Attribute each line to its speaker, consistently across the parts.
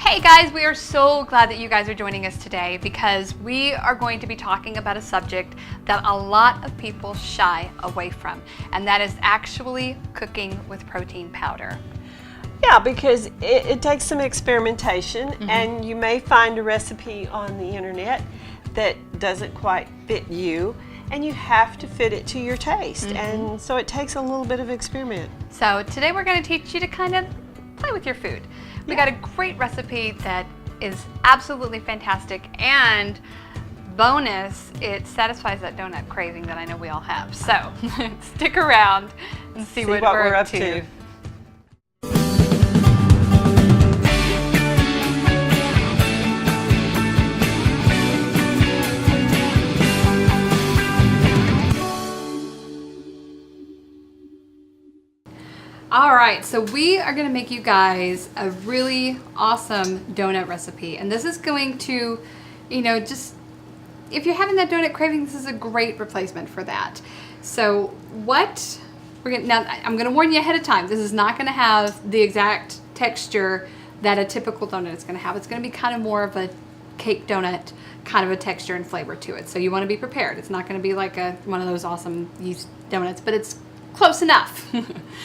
Speaker 1: Hey guys, we are so glad that you guys are joining us today because we are going to be talking about a subject that a lot of people shy away from, and that is actually cooking with protein powder.
Speaker 2: Yeah, because it takes some experimentation, and you may find a recipe on the internet that doesn't quite fit you, and you have to fit it to your taste, and so it takes a little bit of experiment.
Speaker 1: So today we're going to teach you to kind of play with your food. We got a great recipe that is absolutely fantastic, and bonus, it satisfies that donut craving that I know we all have. So stick around and see what we're up to. All right, so we are gonna make you guys a really awesome donut recipe. And this is going to, just, if you're having that donut craving, this is a great replacement for that. So what we're gonna, now I'm gonna warn you ahead of time, this is not gonna have the exact texture that a typical donut is gonna have. It's gonna be kind of more of a cake donut, kind of a texture and flavor to it. So you wanna be prepared. It's not gonna be like one of those awesome yeast donuts, but it's close enough.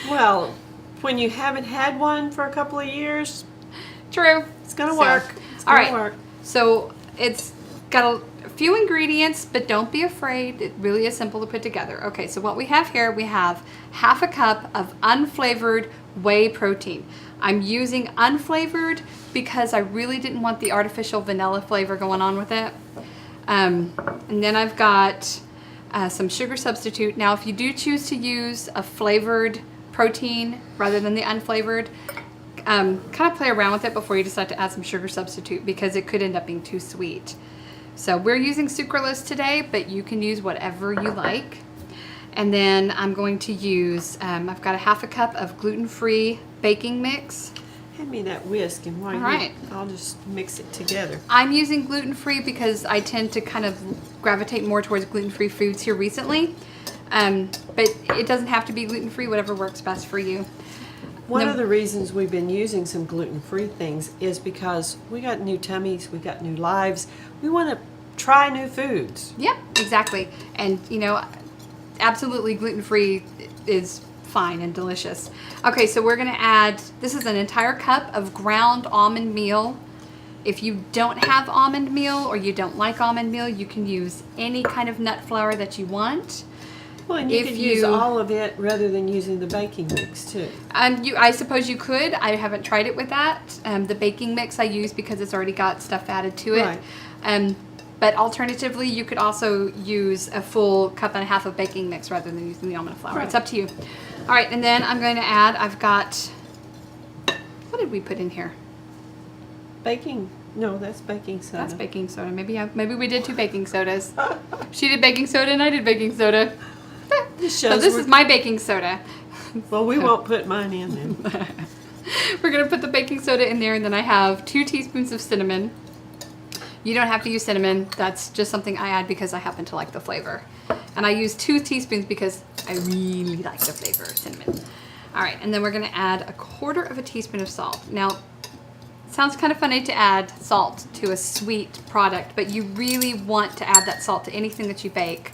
Speaker 2: Well, when you haven't had one for a couple of years,
Speaker 1: true,
Speaker 2: it's gonna work. It's
Speaker 1: all
Speaker 2: gonna
Speaker 1: right.
Speaker 2: work.
Speaker 1: So it's got a few ingredients, but don't be afraid. It really is simple to put together. Okay, so what we have here, we have half a cup of unflavored whey protein. I'm using unflavored because I really didn't want the artificial vanilla flavor going on with it. And then I've got some sugar substitute. Now, if you do choose to use a flavored protein rather than the unflavored, kind of play around with it before you decide to add some sugar substitute because it could end up being too sweet. So we're using sucralose today, but you can use whatever you like. And then I'm going to use, I've got a half a cup of gluten-free baking mix.
Speaker 2: Hand me that whisk, and while I'll just mix it together.
Speaker 1: I'm using gluten-free because I tend to kind of gravitate more towards gluten-free foods here recently. But it doesn't have to be gluten-free, whatever works best for you.
Speaker 2: One of the reasons we've been using some gluten-free things is because we got new tummies, we got new lives. We want to try new foods.
Speaker 1: Yep, exactly. And, absolutely gluten-free is fine and delicious. Okay, so we're going to add, this is an entire cup of ground almond meal. If you don't have almond meal or you don't like almond meal, you can use any kind of nut flour that you want.
Speaker 2: Well, and you could use all of it rather than using the baking mix too.
Speaker 1: I suppose you could. I haven't tried it with that. The baking mix I use because it's already got stuff added to it.
Speaker 2: Right.
Speaker 1: But alternatively, you could also use a full cup and a half of baking mix rather than using the almond flour. Right. It's up to you. All right, and then I'm going to add, I've got, what did we put in here?
Speaker 2: No, that's baking soda.
Speaker 1: That's baking soda. Maybe we did 2 baking sodas. She did baking soda and I did baking soda. So this is my baking soda.
Speaker 2: Well, we won't put mine in then.
Speaker 1: We're going to put the baking soda in there, and then I have 2 teaspoons of cinnamon. You don't have to use cinnamon. That's just something I add because I happen to like the flavor. And I use 2 teaspoons because I really like the flavor of cinnamon. All right, and then we're going to add a 1/4 teaspoon of salt. Now, it sounds kind of funny to add salt to a sweet product, but you really want to add that salt to anything that you bake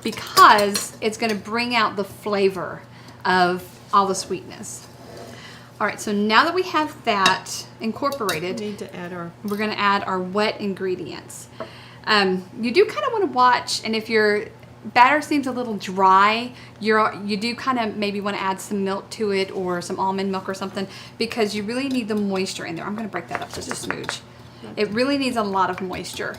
Speaker 1: because it's going to bring out the flavor of all the sweetness. All right, so now that we have that incorporated, we're going to add our wet ingredients. You do kind of want to watch, and if your batter seems a little dry, you do kind of maybe want to add some milk to it or some almond milk or something because you really need the moisture in there. I'm going to break that up just a smidge. It really needs a lot of moisture.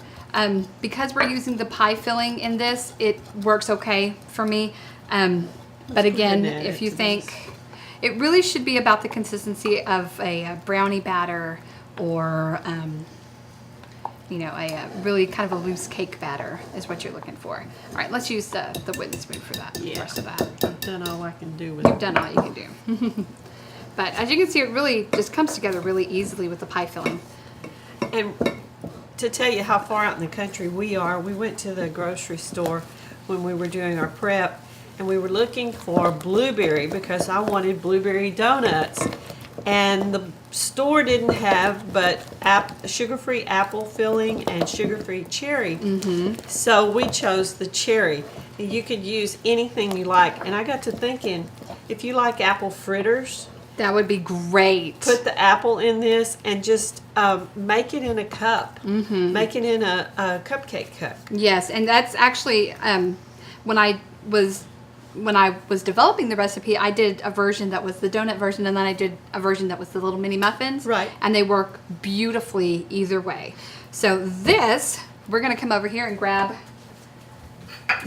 Speaker 1: Because we're using the pie filling in this, it works okay for me. But again, if you think, it really should be about the consistency of a brownie batter or, a really kind of a loose cake batter is what you're looking for. All right, let's use the wooden spoon for that.
Speaker 2: Yeah,
Speaker 1: the rest of that.
Speaker 2: I've done all I can do with it.
Speaker 1: You've done all you can do. But as you can see, it really just comes together really easily with the pie filling.
Speaker 2: And to tell you how far out in the country we are, we went to the grocery store when we were doing our prep, and we were looking for blueberry because I wanted blueberry donuts. And the store didn't have but sugar-free apple filling and sugar-free cherry. So we chose the cherry. You could use anything you like. And I got to thinking, if you like apple fritters,
Speaker 1: That would be great.
Speaker 2: put the apple in this and just make it in a cup. Make it in a cupcake cup.
Speaker 1: Yes, and that's actually when I was developing the recipe, I did a version that was the donut version, and then I did a version that was the little mini muffins.
Speaker 2: Right.
Speaker 1: And they work beautifully either way. So this, we're gonna come over here and grab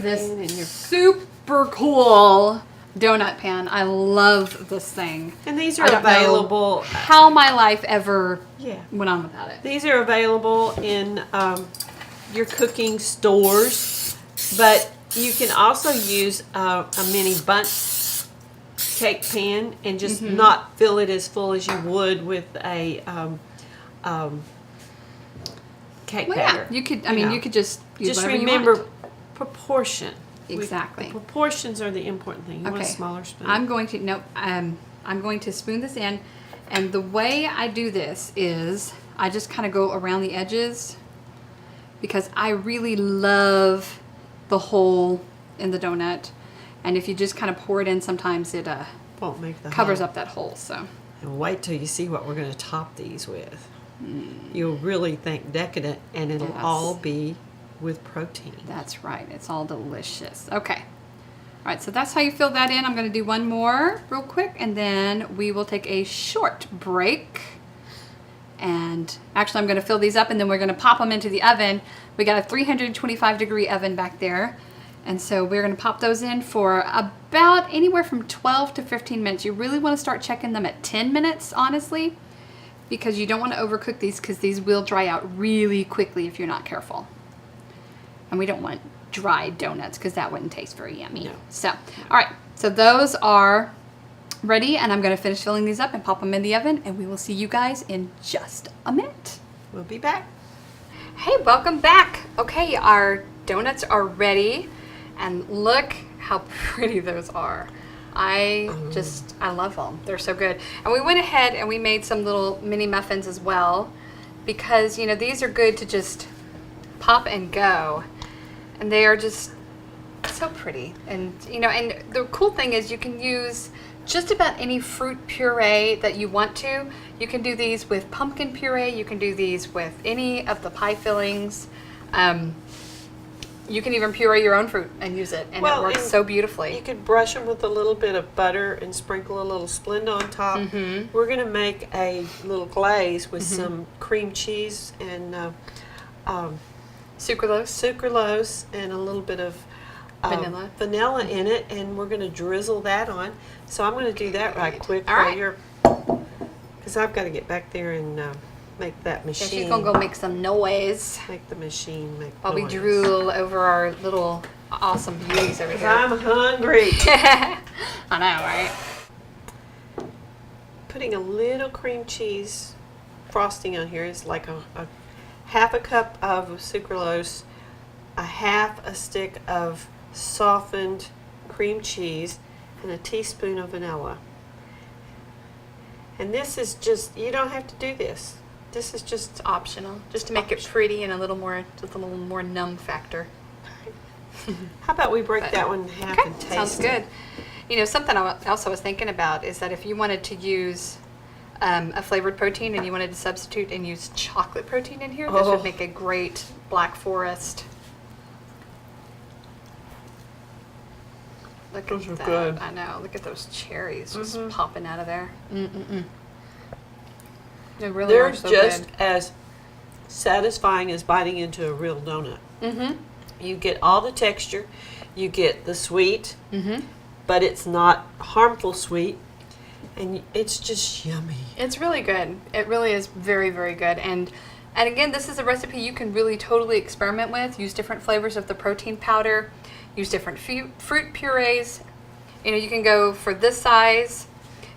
Speaker 1: this super cool donut pan. I love this thing.
Speaker 2: And these
Speaker 1: I
Speaker 2: are
Speaker 1: don't know
Speaker 2: available.
Speaker 1: how my life ever
Speaker 2: Yeah.
Speaker 1: went on without it.
Speaker 2: These are available in your cooking stores, but you can also use a mini bundt cake pan and just not fill it as full as you would with a cake
Speaker 1: Well,
Speaker 2: batter.
Speaker 1: yeah, you could. I mean, you could just use
Speaker 2: Just
Speaker 1: whatever you
Speaker 2: remember
Speaker 1: want.
Speaker 2: proportion.
Speaker 1: Exactly.
Speaker 2: The proportions are the important thing. You want a smaller spoon.
Speaker 1: I'm going to spoon this in, and the way I do this is I just kind of go around the edges because I really love the hole in the donut, and if you just kind of pour it in, sometimes it
Speaker 2: Won't make the
Speaker 1: covers
Speaker 2: hole.
Speaker 1: up that hole. So
Speaker 2: And wait till you see what we're going to top these with. You'll really think decadent, and it'll
Speaker 1: Yes.
Speaker 2: all be with protein.
Speaker 1: that's right. It's all delicious. Okay. All right, so that's how you fill that in. I'm going to do one more real quick, and then we will take a short break. And actually, I'm going to fill these up, and then we're going to pop them into the oven. We got a 325-degree oven back there. And so we're going to pop those in for about anywhere from 12 to 15 minutes. You really want to start checking them at 10 minutes, honestly, because you don't want to overcook these because these will dry out really quickly if you're not careful. And we don't want dry donuts because that wouldn't taste very yummy.
Speaker 2: No.
Speaker 1: So, all right. So those are ready, and I'm going to finish filling these up and pop them in the oven, and we will see you guys in just a minute.
Speaker 2: We'll be back.
Speaker 1: Hey, welcome back. Okay, our donuts are ready, and look how pretty those are. I love them. They're so good. And we went ahead and we made some little mini muffins as well because, you know, these are good to just pop and go. And they are just so pretty. And, you know, and the cool thing is you can use just about any fruit puree that you want to. You can do these with pumpkin puree. You can do these with any of the pie fillings. You can even puree your own fruit and use it, and it works so beautifully.
Speaker 2: You could brush them with a little bit of butter and sprinkle a little Splenda on top. We're going to make a little glaze with some cream cheese and sucralose and a little bit of vanilla in it, and we're going to drizzle that on. So I'm going to do that right quick
Speaker 1: All right.
Speaker 2: because I've got to get back there and make that machine.
Speaker 1: Yeah, she's going to go make some noise
Speaker 2: Make the machine make
Speaker 1: while we
Speaker 2: noise.
Speaker 1: drool over our little awesome beauties over here.
Speaker 2: I'm hungry.
Speaker 1: I know, right?
Speaker 2: Putting a little cream cheese frosting on here is like a half a cup of sucralose, a half a stick of softened cream cheese, and a teaspoon of vanilla. And this is just, you don't have to do this. This is just
Speaker 1: It's optional, just to make it pretty and a little more numb factor.
Speaker 2: How about we break that one in half
Speaker 1: Okay,
Speaker 2: and taste
Speaker 1: sounds
Speaker 2: it?
Speaker 1: good. You know, something I also was thinking about is that if you wanted to use a flavored protein and you wanted to substitute and use chocolate protein in here, this would make a great Black Forest. Look
Speaker 2: Those
Speaker 1: at
Speaker 2: are
Speaker 1: that.
Speaker 2: good.
Speaker 1: I know. Look at those cherries just popping out of there. They really
Speaker 2: They're
Speaker 1: are so
Speaker 2: just
Speaker 1: good.
Speaker 2: as satisfying as biting into a real donut. You get all the texture, you get the sweet, but it's not harmful sweet, and it's just yummy.
Speaker 1: It's really good. It really is very, very good. And again, this is a recipe you can really totally experiment with. Use different flavors of the protein powder. Use different fruit purees. You know, you can go for this size.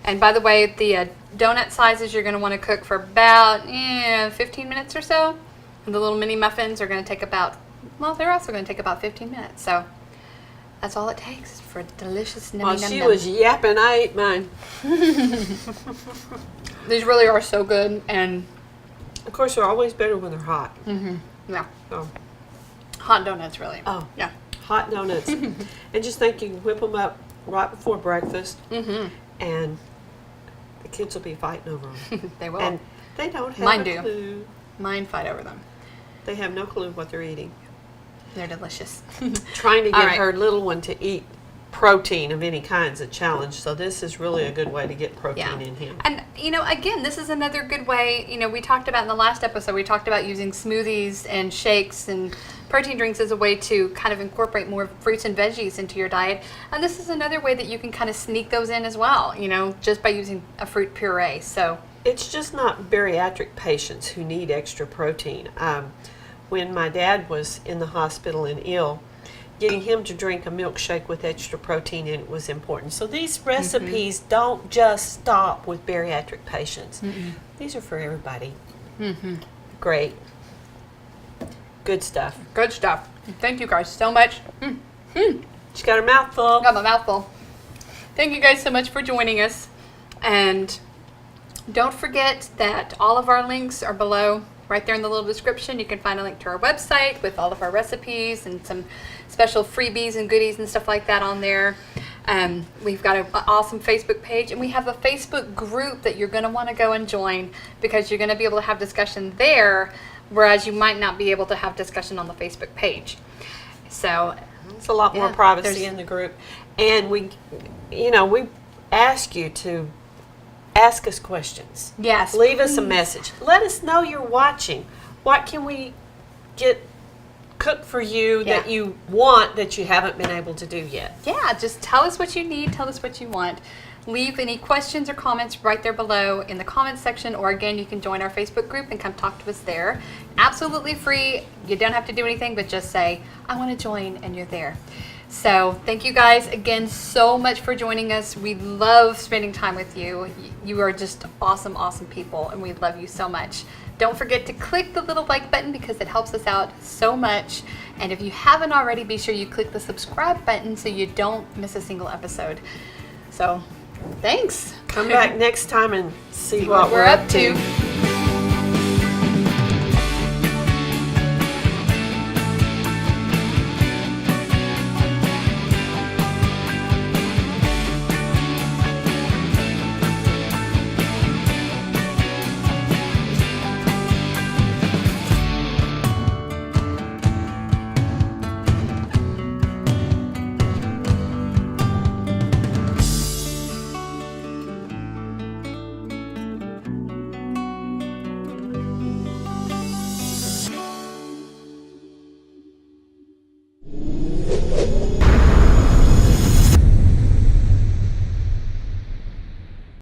Speaker 1: And by the way, the donut sizes you're going to want to cook for about 15 minutes or so. And the little mini muffins are going to take about, well, they're also going to take about 15 minutes. So that's all it takes for delicious nummy
Speaker 2: While
Speaker 1: num
Speaker 2: she
Speaker 1: num.
Speaker 2: was yapping, I ate mine.
Speaker 1: These really are so good, and
Speaker 2: Of course, they're always better when they're hot.
Speaker 1: yeah,
Speaker 2: Oh,
Speaker 1: hot donuts really.
Speaker 2: oh,
Speaker 1: Yeah.
Speaker 2: hot donuts. And just think you can whip them up right before breakfast, and the kids will be fighting over them.
Speaker 1: They will.
Speaker 2: And they don't have
Speaker 1: Mine
Speaker 2: a
Speaker 1: do.
Speaker 2: clue.
Speaker 1: Mine fight over them.
Speaker 2: They have no clue what they're eating.
Speaker 1: They're delicious.
Speaker 2: Trying to
Speaker 1: All
Speaker 2: get
Speaker 1: right.
Speaker 2: her little one to eat protein of any kind is a challenge. So this is really a good way to get protein in him.
Speaker 1: And, again, this is another good way. We talked about in the last episode, we talked about using smoothies and shakes and protein drinks as a way to kind of incorporate more fruits and veggies into your diet. And this is another way that you can kind of sneak those in as well, just by using a fruit puree. So
Speaker 2: It's just not bariatric patients who need extra protein. When my dad was in the hospital and ill, getting him to drink a milkshake with extra protein in it was important. So these recipes don't just stop with bariatric patients. These are for everybody. Great. Good stuff.
Speaker 1: good stuff. Thank you guys so much.
Speaker 2: She got her mouth full.
Speaker 1: Got my mouth full. Thank you guys so much for joining us. And don't forget that all of our links are below, right there in the little description. You can find a link to our website with all of our recipes and some special freebies and goodies and stuff like that on there. We've got an awesome Facebook page, and we have a Facebook group that you're going to want to go and join, because you're going to be able to have discussion there, whereas you might not be able to have discussion on the Facebook page. So
Speaker 2: It's a lot more
Speaker 1: Yeah,
Speaker 2: privacy
Speaker 1: there's-
Speaker 2: in the group. And we ask you to ask us questions.
Speaker 1: yes,
Speaker 2: Leave us a message. Let us know you're watching. What can we get cooked for you that
Speaker 1: Yeah.
Speaker 2: you want that you haven't been able to do yet?
Speaker 1: yeah, just tell us what you need, tell us what you want. Leave any questions or comments right there below in the comments section, or again, you can join our Facebook group and come talk to us there. Absolutely free. You don't have to do anything but just say, I want to join, and you're there. So thank you guys again so much for joining us. We love spending time with you. You are just awesome, awesome people, and we love you so much. Don't forget to click the little like button, because it helps us out so much. And if you haven't already, be sure you click the subscribe button so you don't miss a single episode. So thanks.
Speaker 2: Come back next time and see
Speaker 1: What
Speaker 2: what
Speaker 1: we're up to.